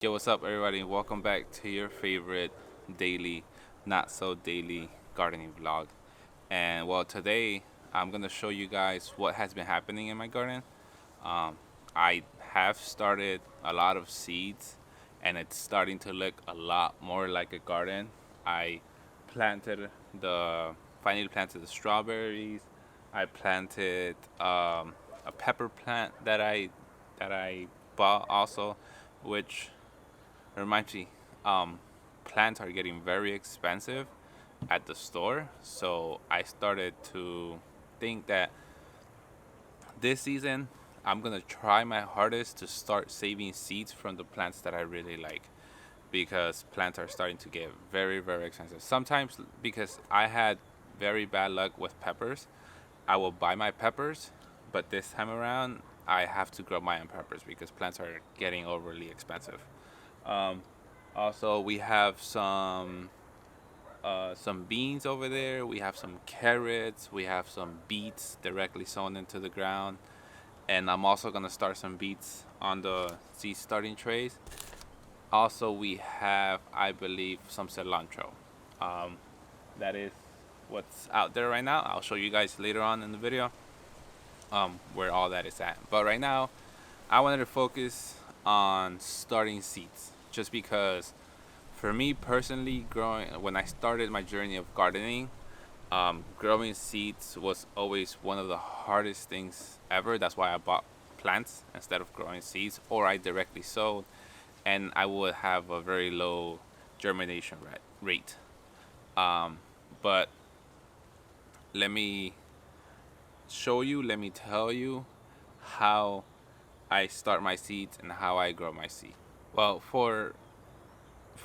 Yo, what's up, everybody? Welcome back to your favorite daily, not so daily gardening vlog. And well, today I'm gonna show you guys what has been happening in my garden. Um, I have started a lot of seeds, and it's starting to look a lot more like a garden. I planted the finally planted the strawberries. I planted a pepper plant that I bought also, which reminds me, um, plants are getting very expensive at the store. So I started to think that this season I'm gonna try my hardest to start saving seeds from the plants that I really like, because plants are starting to get very, very expensive. Sometimes because I had very bad luck with peppers, I will buy my peppers, but this time around I have to grow my own peppers because plants are getting overly expensive. Um, Also, we have some beans over there. We have some carrots. We have some beets directly sown into the ground, and I'm also gonna start some beets on the seed starting trays. Also, we have, I believe, some cilantro. Um, that is what's out there right now. I'll show you guys later on in the video where all that is at. But right now, I wanted to focus on starting seeds, just because for me personally, growing when I started my journey of gardening, growing seeds was always one of the hardest things ever. That's why I bought plants instead of growing seeds, or I directly sowed, and I would have a very low germination rate. Um, but let me let me tell you how I start my seeds and how I grow my seed. Well, for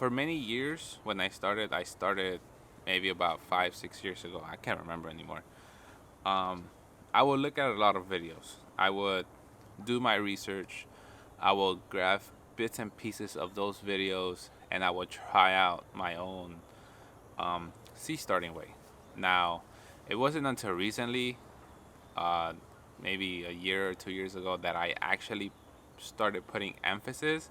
many years when I started maybe about 5 6 years ago. I can't remember anymore. um, I would look at a lot of videos. I would do my research. I will grab bits and pieces of those videos, and I will try out my own seed starting way. Now, it wasn't until recently, uh, maybe a year or 2 years ago, that I actually started putting emphasis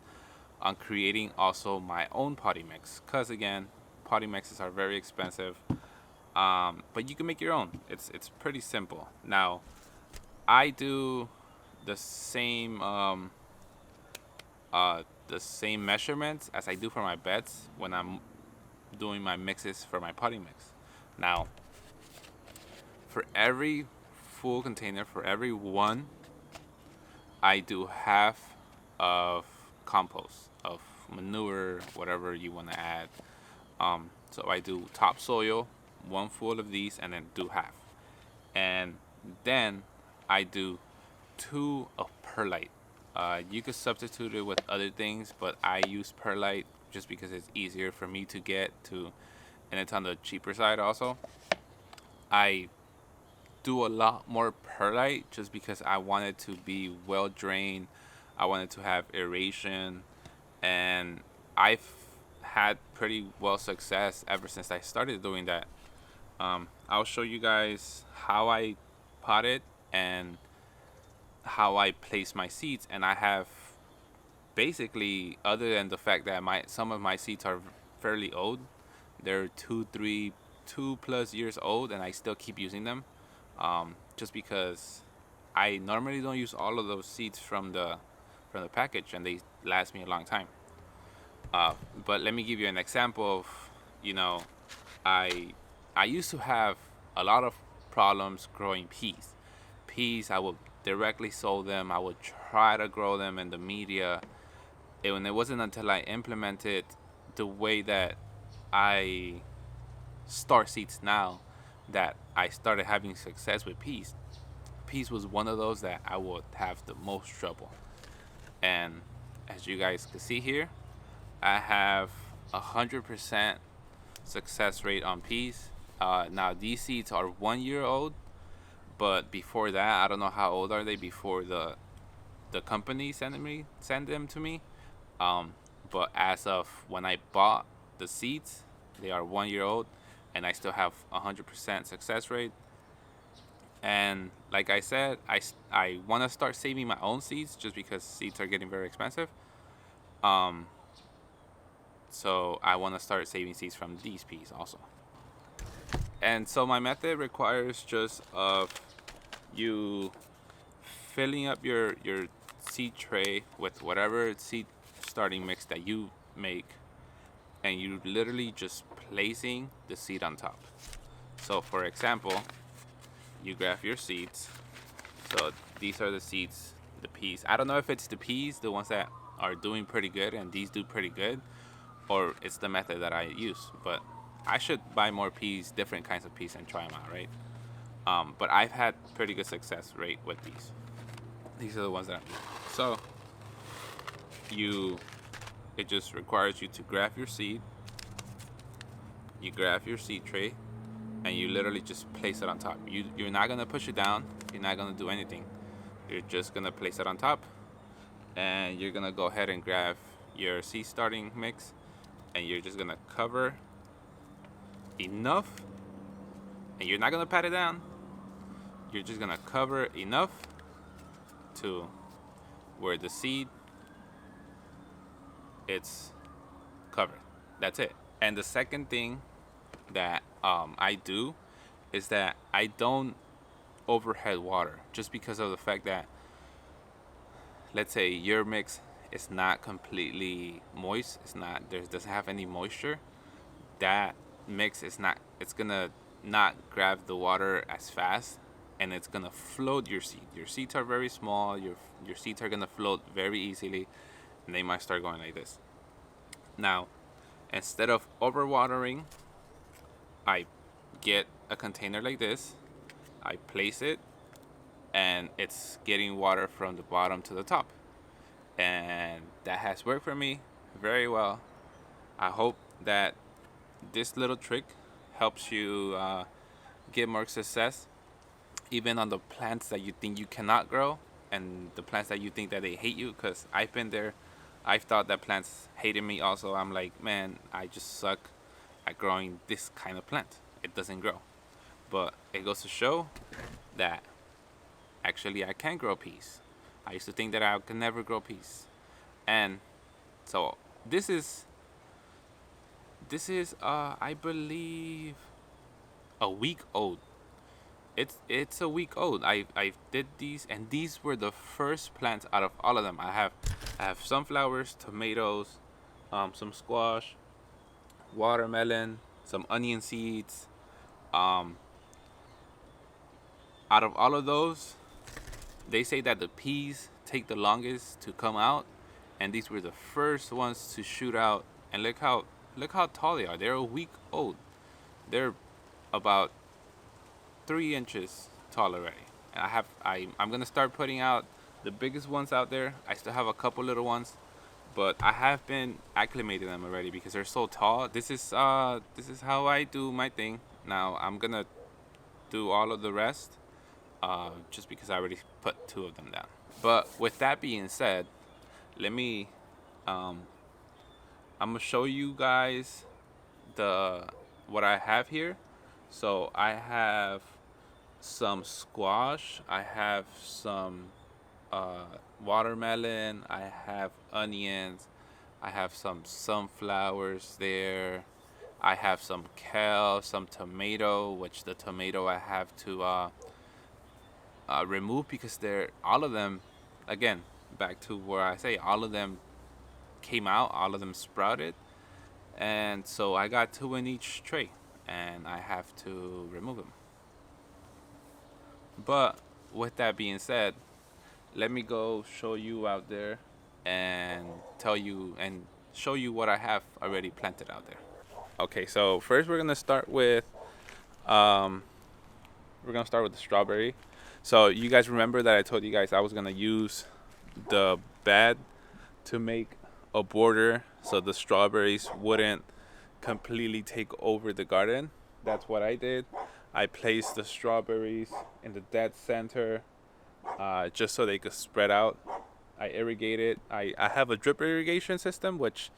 on creating also my own potting mix. Because again, potting mixes are very expensive, but you can make your own. It's pretty simple. Now, I do the same the same measurements as I do for my beds when I'm doing my mixes for my potting mix. Now, for every full container, for every one, I do half of compost, of manure, whatever you want to add. So I do topsoil, one full of these, and then do half. And then I do two of perlite. You could substitute it with other things, but I use perlite just because it's easier for me to get to, and it's on the cheaper side also. I do a lot more perlite just because I want it to be well drained. I want it to have aeration, and I've had pretty well success ever since I started doing that. I'll show you guys how I pot it and how I place my seeds, and I have basically, other than the fact that my some of my seeds are fairly old, they're 2 plus years old, and I still keep using them, just because I normally don't use all of those seeds from the package, and they last me a long time. Uh, but let me give you an example of, you know, I I used to have a lot of problems growing peas. Peas, I would directly sow them. I would try to grow them in the media. And it wasn't until I implemented the way that I start seeds now that I started having success with peas. Peas was one of those that I would have the most trouble. And as you guys can see here, I have 100% success rate on peas. Now these seeds are 1 year old, but before that, I don't know how old are they before the company send them to me. Um, but as of when I bought the seeds, they are 1 year old, and I still have 100% success rate. And like I said, I want to start saving my own seeds just because seeds are getting very expensive. Um, So I want to start saving seeds from these peas also. And so my method requires just of you filling up your seed tray with whatever seed starting mix that you make, and you literally just placing the seed on top. So for example, you grab your seeds. So these are the seeds, the peas. I don't know if it's the peas, the ones that are doing pretty good and these do pretty good, or it's the method that I use. But I should buy more peas, different kinds of peas, and try them out, right? But I've had pretty good success rate with these. These are the ones that I'm using. So it just requires you to grab your seed. You grab your seed tray, and you literally just place it on top. You're not gonna push it down. You're not gonna do anything. You're just gonna place it on top, and you're gonna go ahead and grab your seed starting mix, and you're just gonna cover enough, and you're not gonna pat it down. You're just gonna cover enough to where the seed, it's covered. That's it. And the second thing that I do is that I don't overhead water, just because of the fact that, let's say your mix is not completely moist, doesn't have any moisture, that mix is not, it's gonna not grab the water as fast, and it's gonna float your seed. Your seeds are very small. Your seeds are gonna float very easily, and they might start going like this. Now, instead of overwatering, I get a container like this, I place it, and it's getting water from the bottom to the top. And that has worked for me very well. I hope that this little trick helps you get more success, even on the plants that you think you cannot grow, and the plants that you think that they hate you, because I've been there. I've thought that plants hated me also. I'm like, man, I just suck at growing this kind of plant. It doesn't grow. But it goes to show that actually I can grow peas. I used to think that I could never grow peas. And so this is I believe a week old. It's a week old. I did these, and these were the first plants out of all of them. I have sunflowers, tomatoes, some squash, watermelon, some onion seeds. Out of all of those, they say that the peas take the longest to come out, and these were the first ones to shoot out. And look how tall they are. They're a week old. They're about 3 inches tall already. And I'm gonna start putting out the biggest ones out there. I still have a couple little ones, but I have been acclimating them already because they're so tall. This is how I do my thing. Now I'm gonna do all of the rest, just because I already put 2 of them down. But with that being said, let me I'm gonna show you guys what I have here. So I have some squash, I have some watermelon, I have onions, I have some sunflowers there, I have some kale, some tomato, which the tomato I have to remove because all of them, again, back to where I say all of them came out, all of them sprouted, and so I got 2 in each tray, and I have to remove them. But with that being said, let me go show you out there and tell you and show you what I have already planted out there. Okay, so first we're gonna start with the strawberry. So you guys remember that I told you guys I was gonna use the bed to make a border so the strawberries wouldn't completely take over the garden. That's what I did. I placed the strawberries in the dead center, just so they could spread out. I irrigated. I have a drip irrigation system, which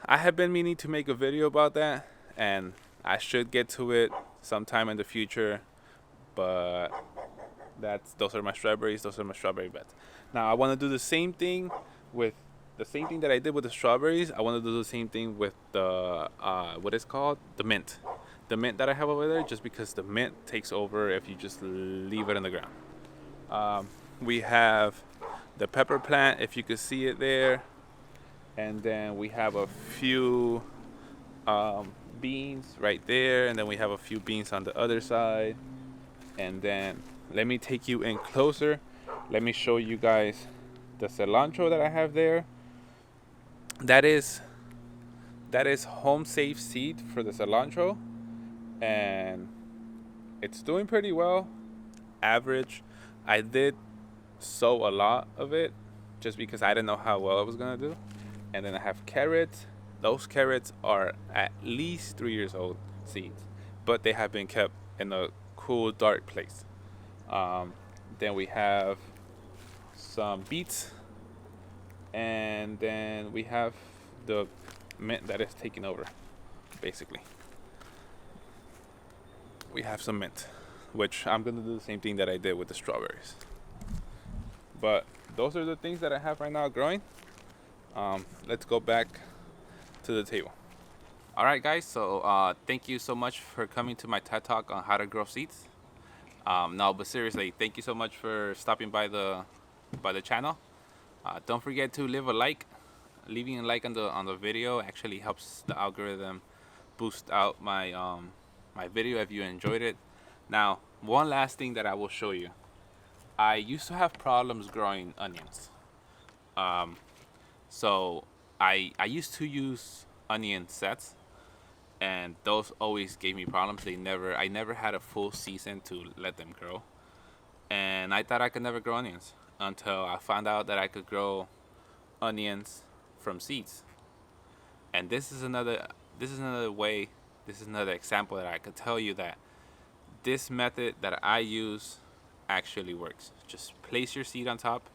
I have been meaning to make a video about that, and I should get to it sometime in the future. But those are my strawberries. Those are my strawberry beds. Now I want to do the same thing with the same thing that I did with the strawberries, I want to do the same thing with the what is called the mint. The mint that I have over there, just because the mint takes over if you just leave it in the ground. We have the pepper plant, if you could see it there, and then we have a few beans right there, and then we have a few beans on the other side. And then let me take you in closer. Let me show you guys the cilantro that I have there. That is home safe seed for the cilantro, and it's doing pretty well, average. I did sow a lot of it just because I didn't know how well it was gonna do. And then I have carrots. Those carrots are at least 3 years old seeds, but they have been kept in a cool dark place. Then we have some beets, and then we have the mint that is taking over. Basically, we have some mint, which I'm gonna do the same thing that I did with the strawberries. But those are the things that I have right now growing. Let's go back to the table. All right, guys. So thank you so much for coming to my TED Talk on how to grow seeds. No, but seriously, thank you so much for stopping by the channel. Don't forget to leave a like. Leaving a like on the video actually helps the algorithm boost out my my video if you enjoyed it. Now, one last thing that I will show you. I used to have problems growing onions. So I used to use onion sets, and those always gave me problems. I never had a full season to let them grow, and I thought I could never grow onions until I found out that I could grow onions from seeds. And this is another way, this is another example that I could tell you that this method that I use actually works. Just place your seed on top,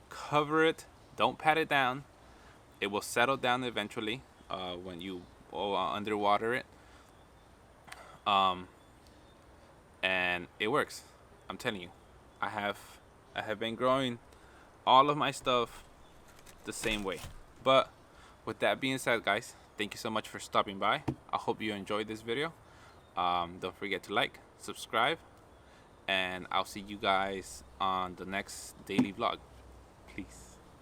cover it, don't pat it down. It will settle down eventually when you underwater it. And it works. I'm telling you. I have been growing all of my stuff the same way. But with that being said, guys, thank you so much for stopping by. I hope you enjoyed this video. Don't forget to like, subscribe, and I'll see you guys on the next daily vlog. Peace.